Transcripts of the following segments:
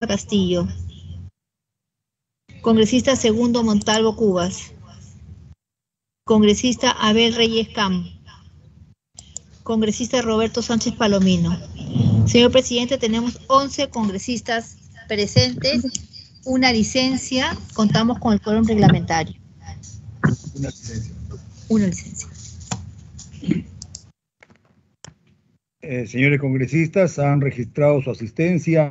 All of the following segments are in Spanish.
Castillo. Congresista Segundo Montalvo Cubas. Congresista Abel Reyes Cam. Congresista Roberto Sánchez Palomino. Señor presidente, tenemos 11 congresistas presentes, una licencia, contamos con el quórum reglamentario. Una licencia. Una licencia. Señores congresistas, han registrado su asistencia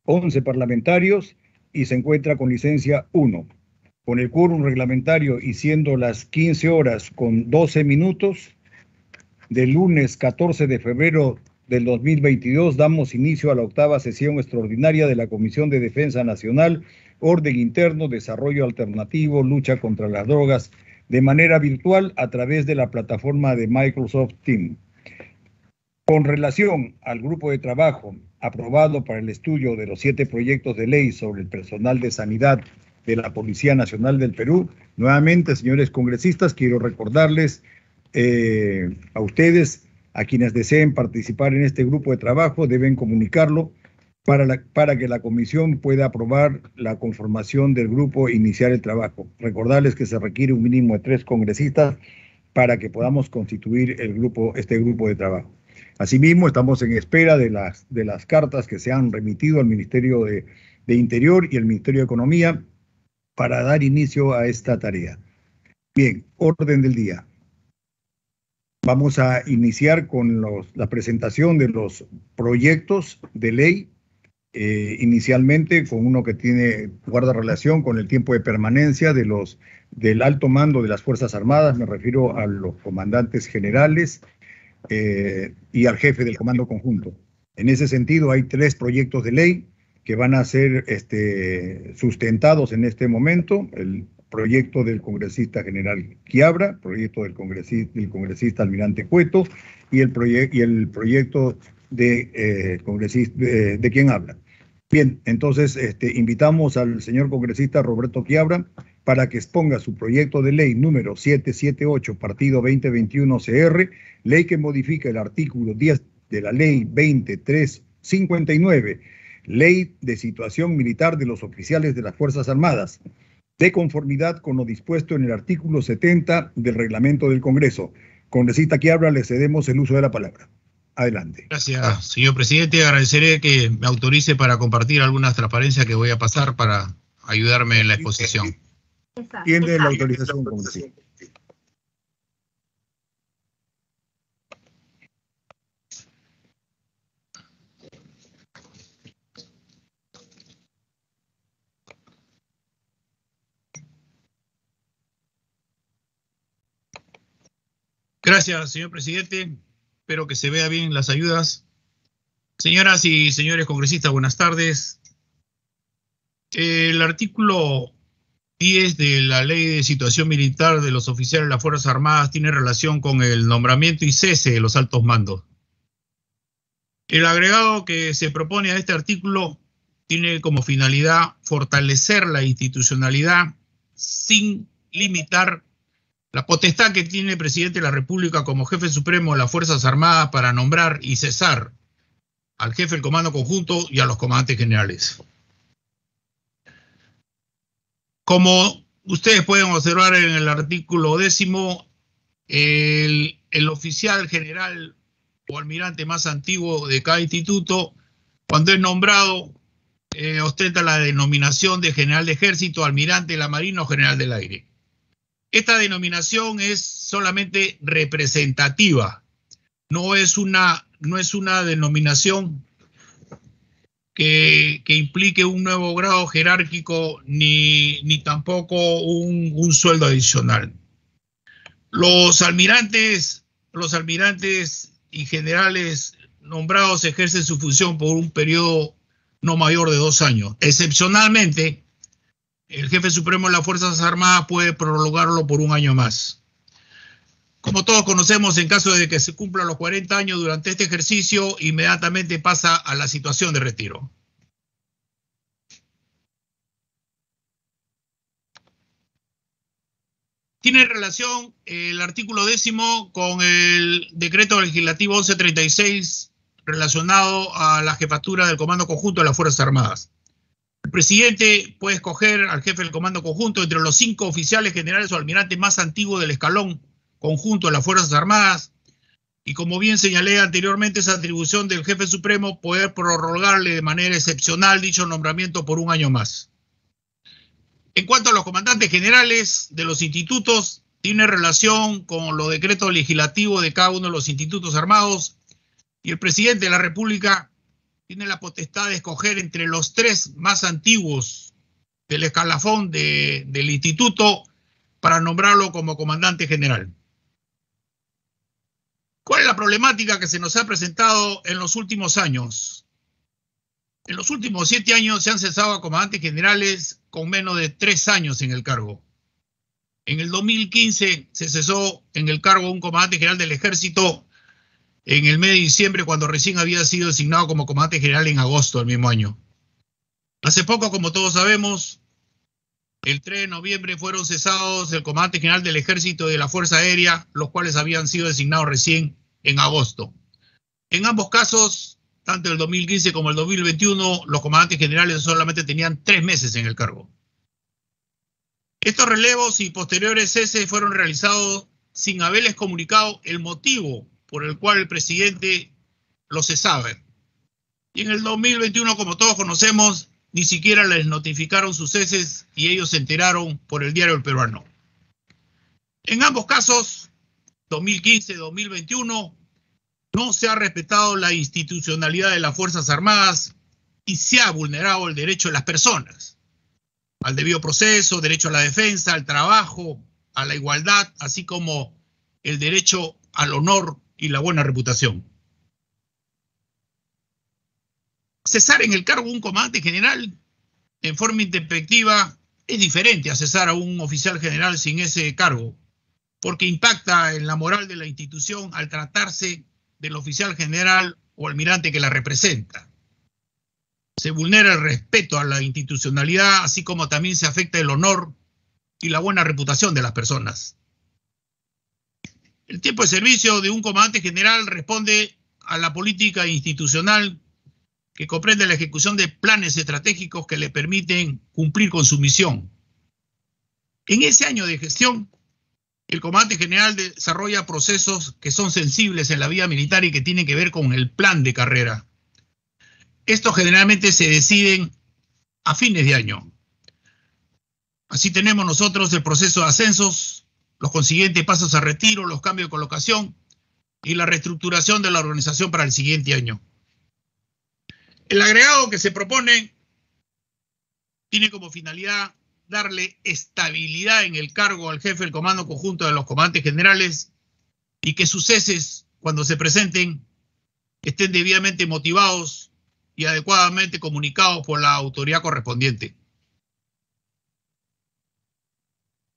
11 parlamentarios y se encuentra con licencia 1. Con el quórum reglamentario y siendo las 15 horas con 12 minutos del lunes 14 de febrero del 2022, damos inicio a la 8ª sesión extraordinaria de la Comisión de Defensa Nacional, Orden Interno, Desarrollo Alternativo, Lucha contra las Drogas, de manera virtual a través de la plataforma de Microsoft Teams. Con relación al grupo de trabajo aprobado para el estudio de los 7 proyectos de ley sobre el personal de sanidad de la Policía Nacional del Perú, nuevamente, señores congresistas, quiero recordarles a ustedes, a quienes deseen participar en este grupo de trabajo, deben comunicarlo para que la comisión pueda aprobar la conformación del grupo e iniciar el trabajo. Recordarles que se requiere un mínimo de 3 congresistas para que podamos constituir este grupo de trabajo. Asimismo, estamos en espera de las cartas que se han remitido al Ministerio de Interior y al Ministerio de Economía para dar inicio a esta tarea. Bien, orden del día. Vamos a iniciar con la presentación de los proyectos de ley, inicialmente con uno que guarda relación con el tiempo de permanencia del alto mando de las Fuerzas Armadas, me refiero a los comandantes generales y al jefe del Comando Conjunto. En ese sentido, hay 3 proyectos de ley que van a ser sustentados en este momento: el proyecto del congresista general Quiabra, proyecto del congresista almirante Cueto y el proyecto de quien habla. Bien, entonces invitamos al señor congresista Roberto Quiabra para que exponga su proyecto de ley número 778, partido 2021 CR, ley que modifica el artículo 10 de la ley 2359, ley de situación militar de los oficiales de las Fuerzas Armadas, de conformidad con lo dispuesto en el artículo 70 del reglamento del Congreso. Congresista Quiabra, le cedemos el uso de la palabra. Adelante. Gracias, señor presidente. Agradeceré que me autorice para compartir algunas transparencias que voy a pasar para ayudarme en la exposición. Tiene la autorización, congresista. Gracias, señor presidente. Espero que se vea bien las ayudas. Señoras y señores congresistas, buenas tardes. El artículo 10 de la Ley de Situación Militar de los Oficiales de las Fuerzas Armadas tiene relación con el nombramiento y cese de los altos mandos. El agregado que se propone a este artículo tiene como finalidad fortalecer la institucionalidad sin limitar la potestad que tiene el presidente de la República como jefe supremo de las Fuerzas Armadas para nombrar y cesar al jefe del Comando Conjunto y a los comandantes generales. Como ustedes pueden observar en el artículo 10º, el oficial general o almirante más antiguo de cada instituto, cuando es nombrado, ostenta la denominación de general de ejército, almirante de la Marina o general del aire. Esta denominación es solamente representativa, no es una denominación que implique un nuevo grado jerárquico ni tampoco un sueldo adicional. Los almirantes y generales nombrados ejercen su función por un periodo no mayor de 2 años. Excepcionalmente, el jefe supremo de las Fuerzas Armadas puede prolongarlo por 1 año más. Como todos conocemos, en caso de que se cumplan los 40 años durante este ejercicio, inmediatamente pasa a la situación de retiro. Tiene relación el artículo 10º con el decreto legislativo 1136 relacionado a la jefatura del Comando Conjunto de las Fuerzas Armadas. El presidente puede escoger al jefe del Comando Conjunto entre los 5 oficiales generales o almirantes más antiguos del escalón conjunto de las Fuerzas Armadas, y como bien señalé anteriormente, esa atribución del jefe supremo poder prorrogarle de manera excepcional dicho nombramiento por 1 año más. En cuanto a los comandantes generales de los institutos, tiene relación con los decretos legislativos de cada uno de los institutos armados, y el presidente de la República tiene la potestad de escoger entre los 3 más antiguos del escalafón del instituto para nombrarlo como comandante general. ¿Cuál es la problemática que se nos ha presentado en los últimos años? En los últimos 7 años se han cesado a comandantes generales con menos de 3 años en el cargo. En el 2015 se cesó en el cargo un comandante general del Ejército en el mes de diciembre, cuando recién había sido designado como comandante general en agosto del mismo año. Hace poco, como todos sabemos, el 3 de noviembre fueron cesados el comandante general del Ejército y de la Fuerza Aérea, los cuales habían sido designados recién en agosto. En ambos casos, tanto el 2015 como el 2021, los comandantes generales solamente tenían 3 meses en el cargo. Estos relevos y posteriores ceses fueron realizados sin haberles comunicado el motivo por el cual el presidente los cesaba. Y en el 2021, como todos conocemos, ni siquiera les notificaron sus ceses y ellos se enteraron por el diario El Peruano. En ambos casos, 2015 y 2021, no se ha respetado la institucionalidad de las Fuerzas Armadas y se ha vulnerado el derecho de las personas al debido proceso, derecho a la defensa, al trabajo, a la igualdad, así como el derecho al honor y la buena reputación. Cesar en el cargo un comandante general en forma intempestiva es diferente a cesar a un oficial general sin ese cargo, porque impacta en la moral de la institución al tratarse del oficial general o almirante que la representa. Se vulnera el respeto a la institucionalidad, así como también se afecta el honor y la buena reputación de las personas. El tiempo de servicio de un comandante general responde a la política institucional que comprende la ejecución de planes estratégicos que le permiten cumplir con su misión. En ese año de gestión, el comandante general desarrolla procesos que son sensibles en la vida militar y que tienen que ver con el plan de carrera. Estos generalmente se deciden a fines de año. Así tenemos nosotros el proceso de ascensos, los consiguientes pasos a retiro, los cambios de colocación y la reestructuración de la organización para el siguiente año. El agregado que se propone tiene como finalidad darle estabilidad en el cargo al jefe del Comando Conjunto de los Comandantes Generales y que sus ceses, cuando se presenten, estén debidamente motivados y adecuadamente comunicados por la autoridad correspondiente.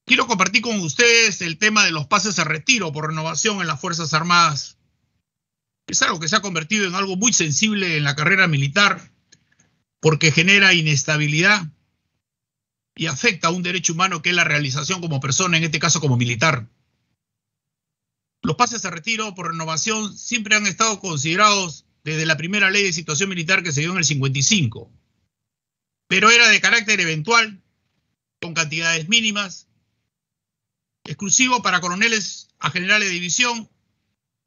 Quiero compartir con ustedes el tema de los pases a retiro por renovación en las Fuerzas Armadas. Es algo que se ha convertido en algo muy sensible en la carrera militar porque genera inestabilidad y afecta a un derecho humano que es la realización como persona, en este caso como militar. Los pases a retiro por renovación siempre han estado considerados desde la primera ley de situación militar que se dio en el 55, pero era de carácter eventual, con cantidades mínimas, exclusivo para coroneles a generales de división,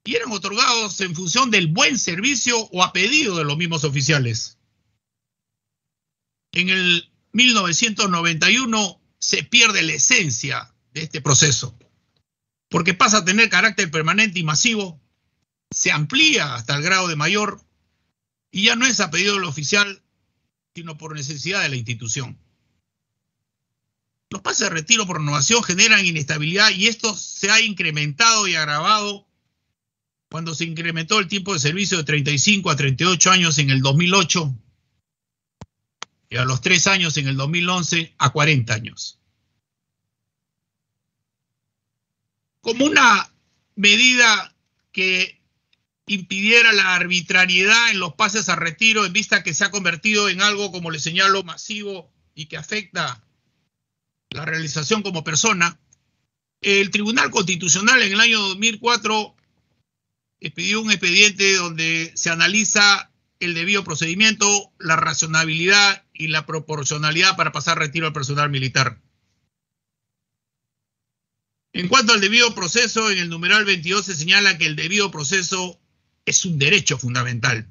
y eran otorgados en función del buen servicio o a pedido de los mismos oficiales. En el 1991 se pierde la esencia de este proceso, porque pasa a tener carácter permanente y masivo, se amplía hasta el grado de mayor, y ya no es a pedido del oficial, sino por necesidad de la institución. Los pases de retiro por renovación generan inestabilidad y esto se ha incrementado y agravado cuando se incrementó el tiempo de servicio de 35 a 38 años en el 2008 y a los 3 años en el 2011 a 40 años. Como una medida que impidiera la arbitrariedad en los pases a retiro en vista que se ha convertido en algo, como les señalo, masivo y que afecta la realización como persona, el Tribunal Constitucional en el año 2004 expidió un expediente donde se analiza el debido procedimiento, la razonabilidad y la proporcionalidad para pasar retiro al personal militar. En cuanto al debido proceso, en el numeral 22 se señala que el debido proceso es un derecho fundamental.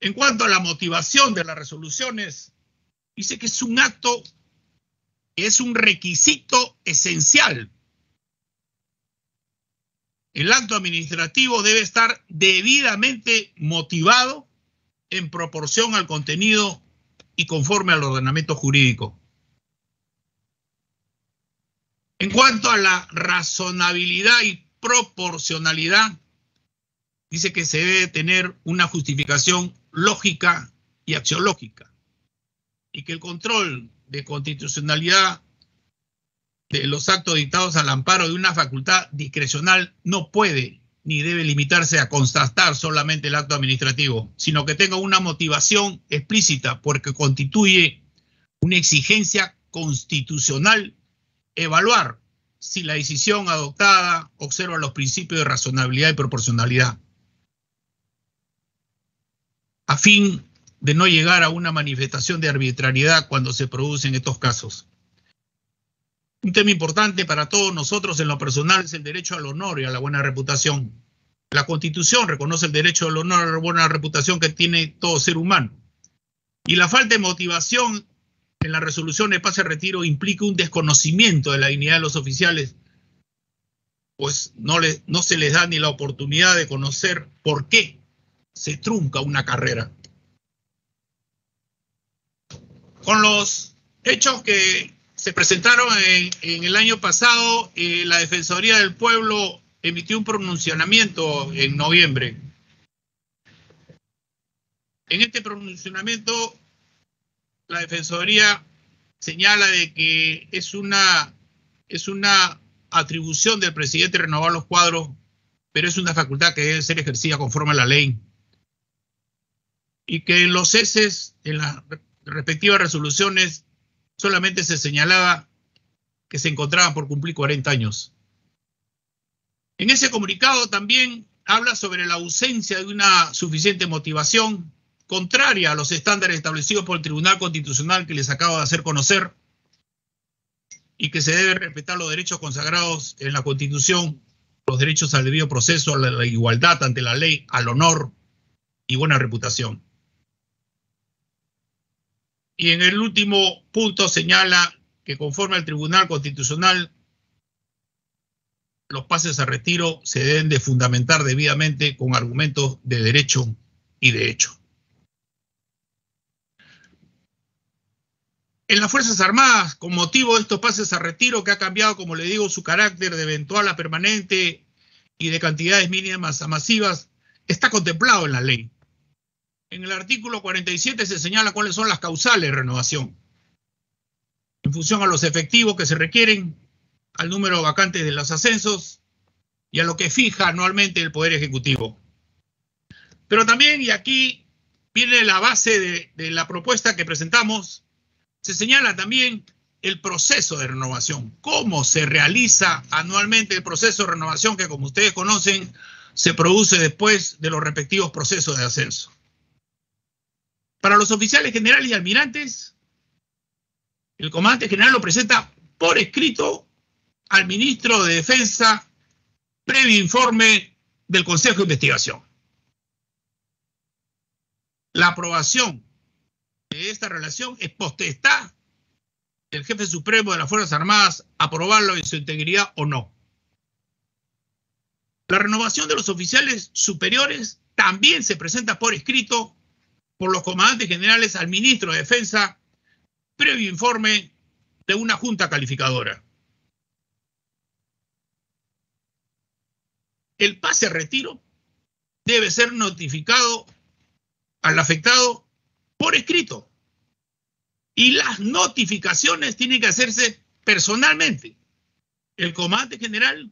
En cuanto a la motivación de las resoluciones, dice que es un acto, que es un requisito esencial. El acto administrativo debe estar debidamente motivado en proporción al contenido y conforme al ordenamiento jurídico. En cuanto a la razonabilidad y proporcionalidad, dice que se debe tener una justificación lógica y axiológica, y que el control de constitucionalidad de los actos dictados al amparo de una facultad discrecional no puede ni debe limitarse a constatar solamente el acto administrativo, sino que tenga una motivación explícita porque constituye una exigencia constitucional evaluar si la decisión adoptada observa los principios de razonabilidad y proporcionalidad, a fin de no llegar a una manifestación de arbitrariedad cuando se producen estos casos. Un tema importante para todos nosotros en lo personal es el derecho al honor y a la buena reputación. La Constitución reconoce el derecho al honor y a la buena reputación que tiene todo ser humano. Y la falta de motivación en la resolución de pase a retiro implica un desconocimiento de la dignidad de los oficiales, pues no se les da ni la oportunidad de conocer por qué se trunca una carrera. Con los hechos que se presentaron en el año pasado, la Defensoría del Pueblo emitió un pronunciamiento en noviembre. En este pronunciamiento, la Defensoría señala de que es una atribución del presidente renovar los cuadros, pero es una facultad que debe ser ejercida conforme a la ley. Y que en los ceses, en las respectivas resoluciones, solamente se señalaba que se encontraban por cumplir 40 años. En ese comunicado también habla sobre la ausencia de una suficiente motivación contraria a los estándares establecidos por el Tribunal Constitucional que les acabo de hacer conocer, y que se deben respetar los derechos consagrados en la Constitución, los derechos al debido proceso, a la igualdad ante la ley, al honor y buena reputación. Y en el último punto señala que conforme al Tribunal Constitucional, los pases a retiro se deben de fundamentar debidamente con argumentos de derecho y de hecho. En las Fuerzas Armadas, con motivo de estos pases a retiro, que ha cambiado, como le digo, su carácter de eventual a permanente y de cantidades mínimas a masivas, está contemplado en la ley. En el artículo 47 se señala cuáles son las causales de renovación, en función a los efectivos que se requieren, al número de vacantes de los ascensos y a lo que fija anualmente el Poder Ejecutivo. Pero también, y aquí viene la base de la propuesta que presentamos, se señala también el proceso de renovación, cómo se realiza anualmente el proceso de renovación que, como ustedes conocen, se produce después de los respectivos procesos de ascenso. Para los oficiales generales y almirantes, el comandante general lo presenta por escrito al ministro de Defensa previo informe del Consejo de Investigación. La aprobación de esta relación es potestad del jefe supremo de las Fuerzas Armadas aprobarlo en su integridad o no. La renovación de los oficiales superiores también se presenta por escrito por los comandantes generales al ministro de Defensa previo informe de una junta calificadora. El pase a retiro debe ser notificado al afectado por escrito, y las notificaciones tienen que hacerse personalmente. El comandante general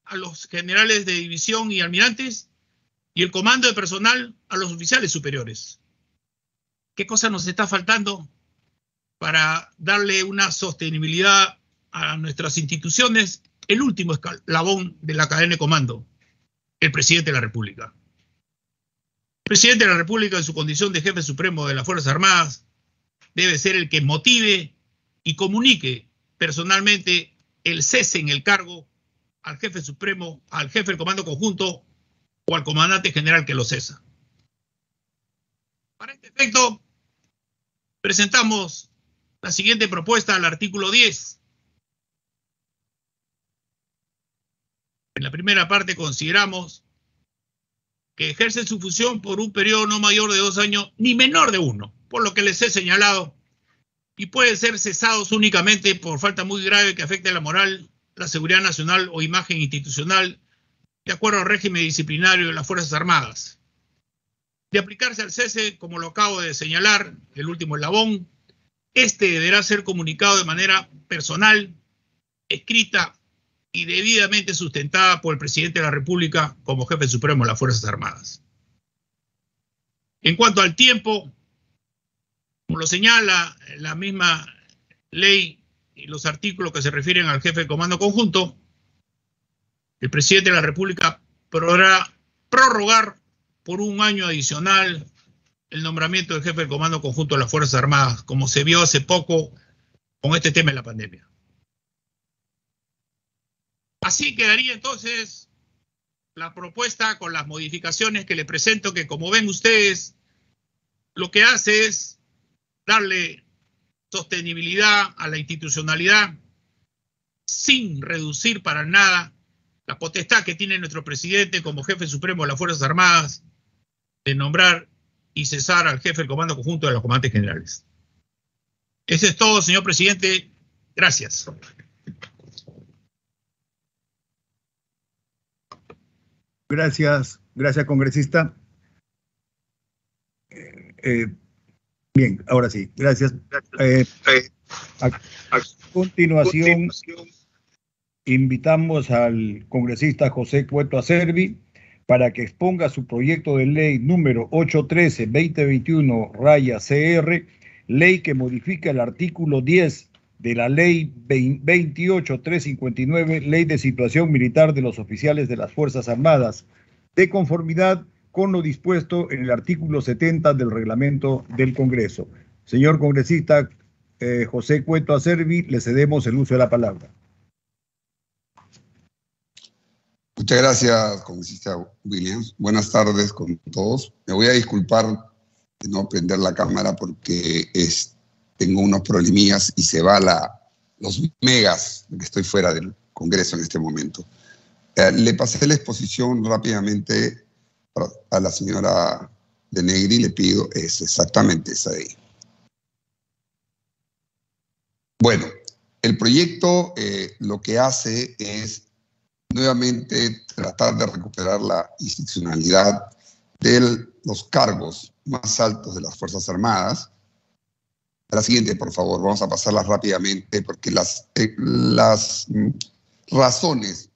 a los generales de división y almirantes, y el comando de personal a los oficiales superiores. ¿Qué cosa nos está faltando para darle una sostenibilidad a nuestras instituciones? El último escalón de la cadena de comando, el presidente de la República. El presidente de la República, en su condición de jefe supremo de las Fuerzas Armadas, debe ser el que motive y comunique personalmente el cese en el cargo al jefe supremo, al jefe del Comando Conjunto o al comandante general que lo cesa. Para este efecto, presentamos la siguiente propuesta al artículo 10. En la primera parte consideramos que ejercen su función por un periodo no mayor de 2 años ni menor de 1, por lo que les he señalado, y pueden ser cesados únicamente por falta muy grave que afecte la moral, la seguridad nacional o imagen institucional, de acuerdo al régimen disciplinario de las Fuerzas Armadas. De aplicarse al cese, como lo acabo de señalar, el último eslabón, este deberá ser comunicado de manera personal, escrita y debidamente sustentada por el presidente de la República como jefe supremo de las Fuerzas Armadas. En cuanto al tiempo, como lo señala la misma ley y los artículos que se refieren al jefe de Comando Conjunto, el presidente de la República podrá prorrogar por 1 año adicional el nombramiento del jefe del Comando Conjunto de las Fuerzas Armadas, como se vio hace poco con este tema de la pandemia. Así quedaría entonces la propuesta con las modificaciones que le presento, que como ven ustedes, lo que hace es darle sostenibilidad a la institucionalidad sin reducir para nada la potestad que tiene nuestro presidente como jefe supremo de las Fuerzas Armadas de nombrar y cesar al jefe del Comando Conjunto de los comandantes generales. Eso es todo, señor presidente. Gracias. Gracias, congresista. Bien, ahora sí, gracias. A continuación, invitamos al congresista José Cueto Acerbi para que exponga su proyecto de ley número 813-2021-CR, ley que modifica el artículo 10 de la ley 28.359, ley de situación militar de los oficiales de las Fuerzas Armadas, de conformidad con lo dispuesto en el artículo 70 del reglamento del Congreso. Señor congresista José Cueto Acerbi, le cedemos el uso de la palabra. Muchas gracias, congresista Williams. Buenas tardes con todos. Me voy a disculpar de no prender la cámara porque tengo unos problemillas y se va los megas, que estoy fuera del Congreso en este momento. Le pasé la exposición rápidamente a la señora de Negri, le pido es exactamente esa de ahí. Bueno, el proyecto lo que hace es nuevamente tratar de recuperar la institucionalidad de los cargos más altos de las Fuerzas Armadas. A la siguiente, por favor, vamos a pasarlas rápidamente porque las razones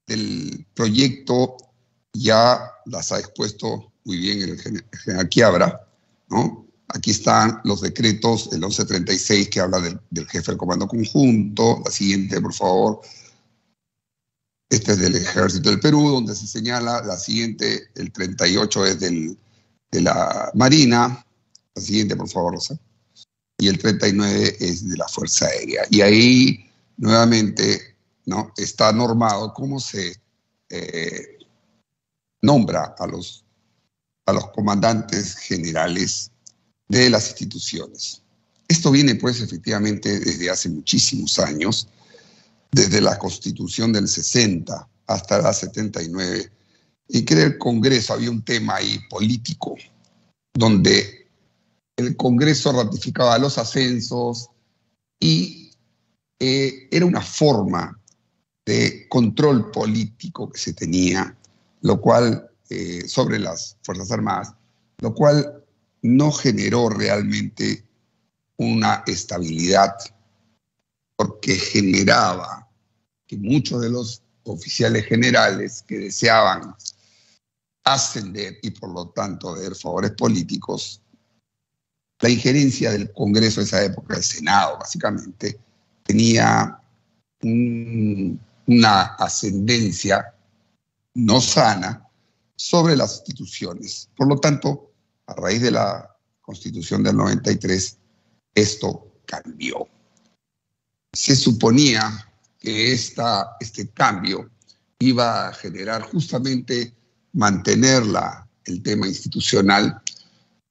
del proyecto ya las ha expuesto muy bien el general Quiabra, ¿no? Aquí están los decretos, el 1136 que habla del jefe del Comando Conjunto. La siguiente, por favor. Este es del Ejército del Perú, donde se señala. La siguiente, el 38 es de la Marina. La siguiente, por favor, Rosa. Y el 39 es de la Fuerza Aérea. Y ahí, nuevamente, ¿no?, está normado cómo se nombra a los comandantes generales de las instituciones. Esto viene, pues, efectivamente, desde hace muchísimos años, desde la Constitución del 60 hasta la 79, y que en el Congreso había un tema ahí político, donde el Congreso ratificaba los ascensos y era una forma de control político que se tenía, lo cual, sobre las Fuerzas Armadas, lo cual no generó realmente una estabilidad, porque generaba que muchos de los oficiales generales que deseaban ascender y por lo tanto ver favores políticos, la injerencia del Congreso de esa época, el Senado básicamente, tenía una ascendencia no sana sobre las instituciones. Por lo tanto, a raíz de la Constitución del 93, esto cambió. Se suponía que este cambio iba a generar justamente mantener el tema institucional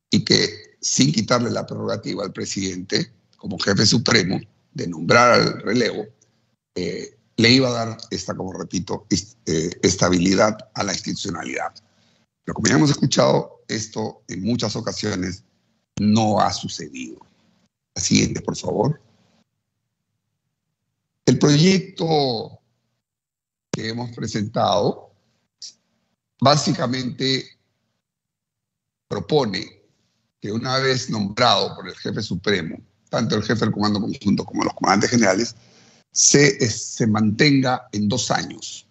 y que sin quitarle la prerrogativa al presidente como jefe supremo de nombrar al relevo, le iba a dar como repito, estabilidad a la institucionalidad. Pero como ya hemos escuchado, esto en muchas ocasiones no ha sucedido. La siguiente, por favor. El proyecto que hemos presentado básicamente propone que una vez nombrado por el jefe supremo, tanto el jefe del Comando Conjunto como los comandantes generales, se mantenga en 2 años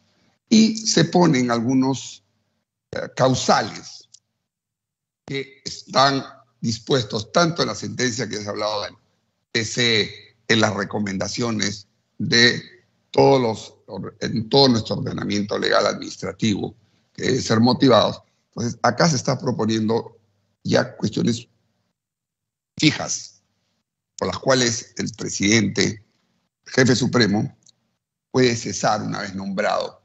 y se ponen algunos causales que están dispuestos tanto en la sentencia que se ha hablado en las recomendaciones de en todo nuestro ordenamiento legal administrativo, que debe ser motivados. Entonces, acá se está proponiendo ya cuestiones fijas por las cuales el presidente, jefe supremo, puede cesar una vez nombrado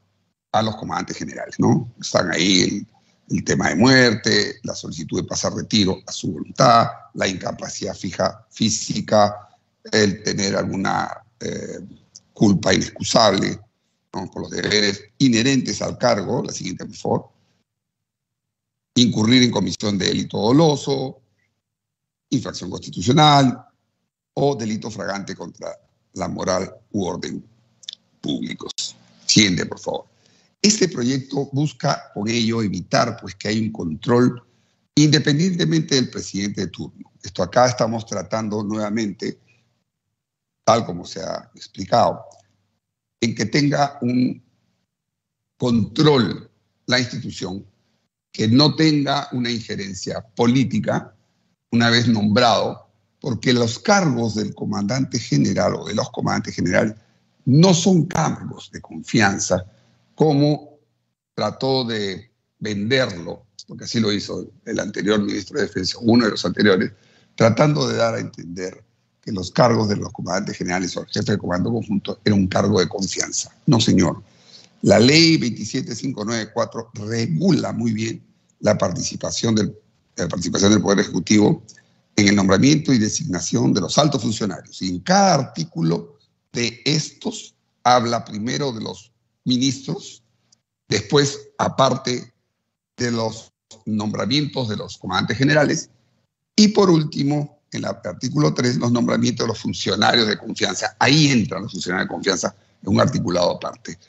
a los comandantes generales, ¿no? Están ahí el tema de muerte, la solicitud de pasar retiro a su voluntad, la incapacidad física, el tener alguna culpa inexcusable, ¿no?, por los deberes inherentes al cargo, la siguiente, por favor, incurrir en comisión de delito doloso, infracción constitucional o delito flagrante contra la moral u orden públicos. Siguiente, por favor. Este proyecto busca con ello evitar pues, que haya un control independientemente del presidente de turno. Esto acá estamos tratando nuevamente, tal como se ha explicado, en que tenga un control la institución, que no tenga una injerencia política una vez nombrado, porque los cargos del comandante general o de los comandantes generales no son cargos de confianza, como trató de venderlo, porque así lo hizo el anterior ministro de Defensa, uno de los anteriores, tratando de dar a entender que los cargos de los comandantes generales o el jefe de comando conjunto era un cargo de confianza. No, señor. La ley 27594 regula muy bien la participación del Poder Ejecutivo en el nombramiento y designación de los altos funcionarios. Y en cada artículo de estos habla primero de los ministros, después, aparte, de los nombramientos de los comandantes generales y, por último, en el artículo 3, los nombramientos de los funcionarios de confianza. Ahí entran los funcionarios de confianza en un articulado aparte.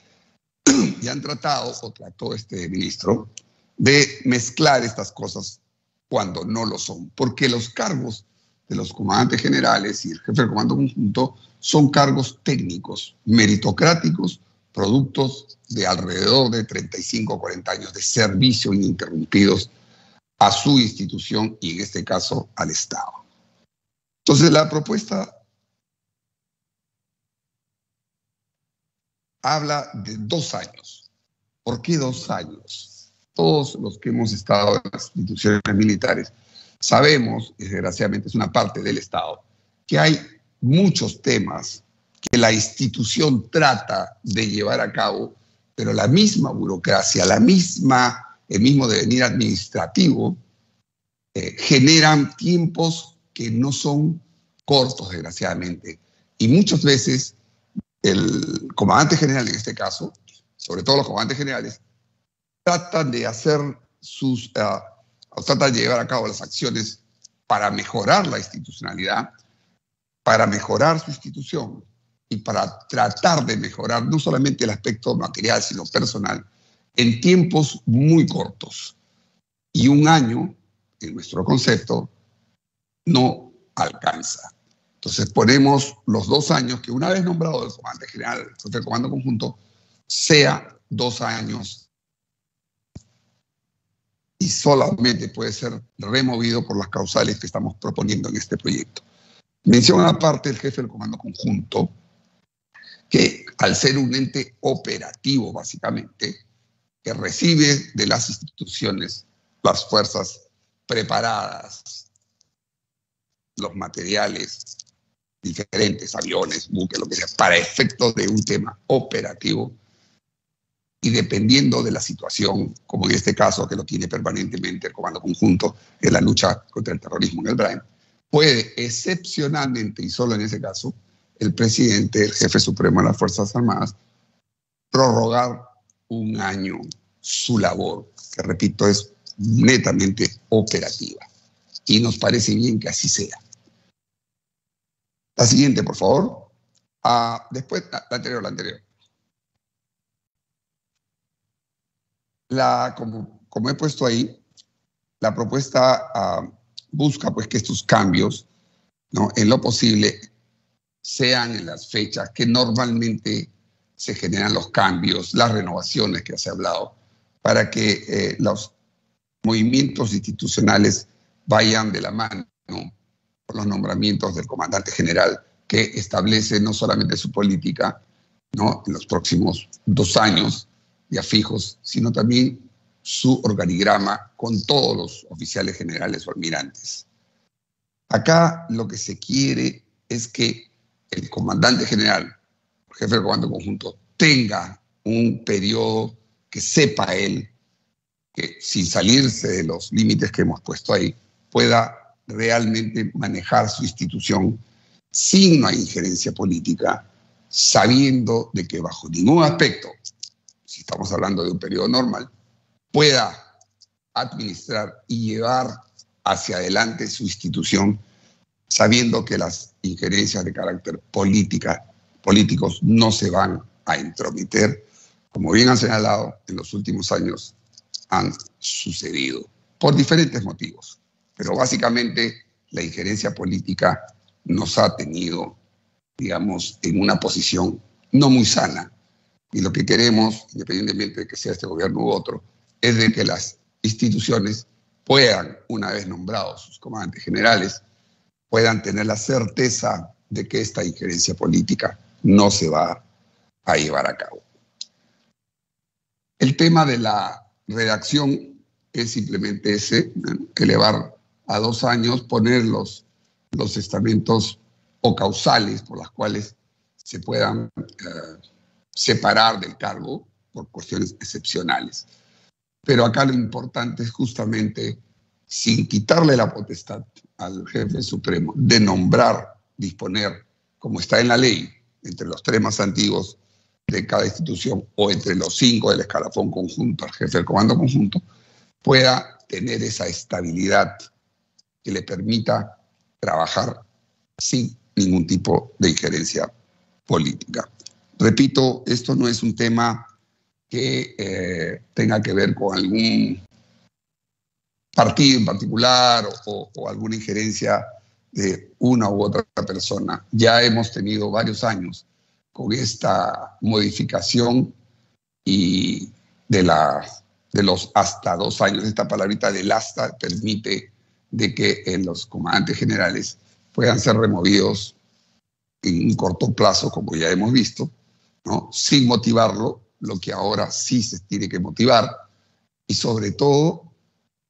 Y han tratado, o trató este ministro, de mezclar estas cosas cuando no lo son, porque los cargos de los comandantes generales y el jefe del comando conjunto son cargos técnicos, meritocráticos, productos de alrededor de 35 o 40 años de servicio ininterrumpidos a su institución y en este caso al Estado. Entonces la propuesta habla de 2 años. ¿Por qué 2 años? Todos los que hemos estado en las instituciones militares sabemos, y desgraciadamente es una parte del Estado, que hay muchos temas que la institución trata de llevar a cabo, pero la misma burocracia, el mismo devenir administrativo, generan tiempos que no son cortos, desgraciadamente. Y muchas veces el comandante general, en este caso, sobre todo los comandantes generales, tratan de tratan de llevar a cabo las acciones para mejorar la institucionalidad, para mejorar su institución y para tratar de mejorar no solamente el aspecto material, sino personal, en tiempos muy cortos. Y 1 año, en nuestro concepto, no alcanza. Entonces ponemos los 2 años, que una vez nombrado el comandante general, el comando conjunto, sea 2 años y solamente puede ser removido por las causales que estamos proponiendo en este proyecto. Menciona aparte el jefe del comando conjunto que al ser un ente operativo básicamente, que recibe de las instituciones las fuerzas preparadas los materiales diferentes, aviones, buques, lo que sea, para efectos de un tema operativo y dependiendo de la situación, como en este caso que lo tiene permanentemente el Comando Conjunto en la lucha contra el terrorismo en el Brain, puede excepcionalmente, y solo en ese caso, el presidente, el jefe supremo de las Fuerzas Armadas, prorrogar un año su labor, que repito, es netamente operativa. Y nos parece bien que así sea. La siguiente, por favor. Después, la anterior. Como he puesto ahí, la propuesta busca pues que estos cambios, ¿no?, en lo posible sean en las fechas que normalmente se generan los cambios, las renovaciones que se ha hablado, para que los movimientos institucionales vayan de la mano con los nombramientos del comandante general, que establece no solamente su política, ¿no?, en los próximos 2 años ya fijos, sino también su organigrama con todos los oficiales generales o almirantes. Acá lo que se quiere es que el comandante general, el jefe del Comando Conjunto, tenga un periodo que sepa él, que sin salirse de los límites que hemos puesto ahí, pueda realmente manejar su institución sin una injerencia política, sabiendo de que bajo ningún aspecto, si estamos hablando de un periodo normal, pueda administrar y llevar hacia adelante su institución, sabiendo que las injerencias de carácter políticos no se van a entrometer, como bien han señalado en los últimos años, han sucedido por diferentes motivos. Pero básicamente la injerencia política nos ha tenido, digamos, en una posición no muy sana. Y lo que queremos, independientemente de que sea este gobierno u otro, es de que las instituciones puedan, una vez nombrados sus comandantes generales, puedan tener la certeza de que esta injerencia política no se va a llevar a cabo. El tema de la redacción es simplemente ese, elevar a 2 años, poner los estamentos o causales por las cuales se puedan separar del cargo por cuestiones excepcionales. Pero acá lo importante es justamente, sin quitarle la potestad al jefe supremo de nombrar, disponer, como está en la ley, entre los 3 más antiguos de cada institución o entre los 5 del escalafón conjunto, al jefe del Comando Conjunto, pueda tener esa estabilidad que le permita trabajar sin ningún tipo de injerencia política. Repito, esto no es un tema que tenga que ver con algún partido en particular o alguna injerencia de una u otra persona. Ya hemos tenido varios años con esta modificación y de los hasta 2 años. Esta palabrita del hasta permite de que los comandantes generales puedan ser removidos en un corto plazo, como ya hemos visto, ¿no?, sin motivarlo, lo que ahora sí se tiene que motivar, y sobre todo,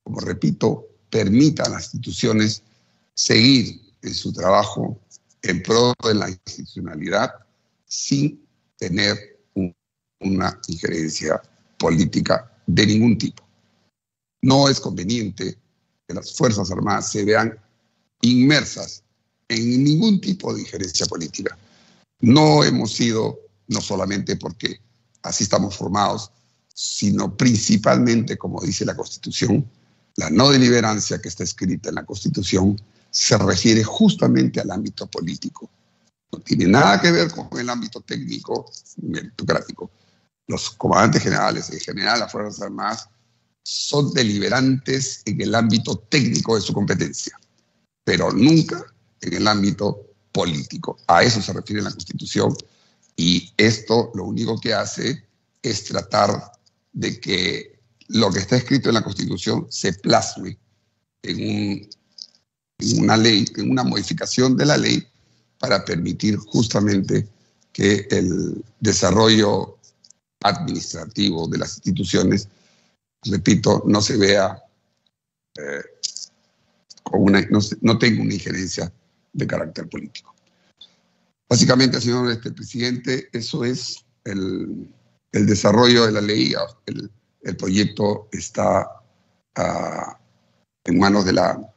como repito, permita a las instituciones seguir en su trabajo en pro de la institucionalidad sin tener una injerencia política de ningún tipo. No es conveniente que las Fuerzas Armadas se vean inmersas en ningún tipo de injerencia política. No hemos sido, no solamente porque así estamos formados, sino principalmente, como dice la Constitución, la no deliberancia que está escrita en la Constitución se refiere justamente al ámbito político. No tiene nada que ver con el ámbito técnico, meritocrático. Los comandantes generales, en general las Fuerzas Armadas, son deliberantes en el ámbito técnico de su competencia, pero nunca en el ámbito político. A eso se refiere la Constitución, y esto lo único que hace es tratar de que lo que está escrito en la Constitución se plasme en una ley, en una modificación de la ley, para permitir justamente que el desarrollo administrativo de las instituciones, repito, no se vea no tengo una injerencia de carácter político. Básicamente, señor presidente, eso es el desarrollo de la ley. El proyecto está en manos de la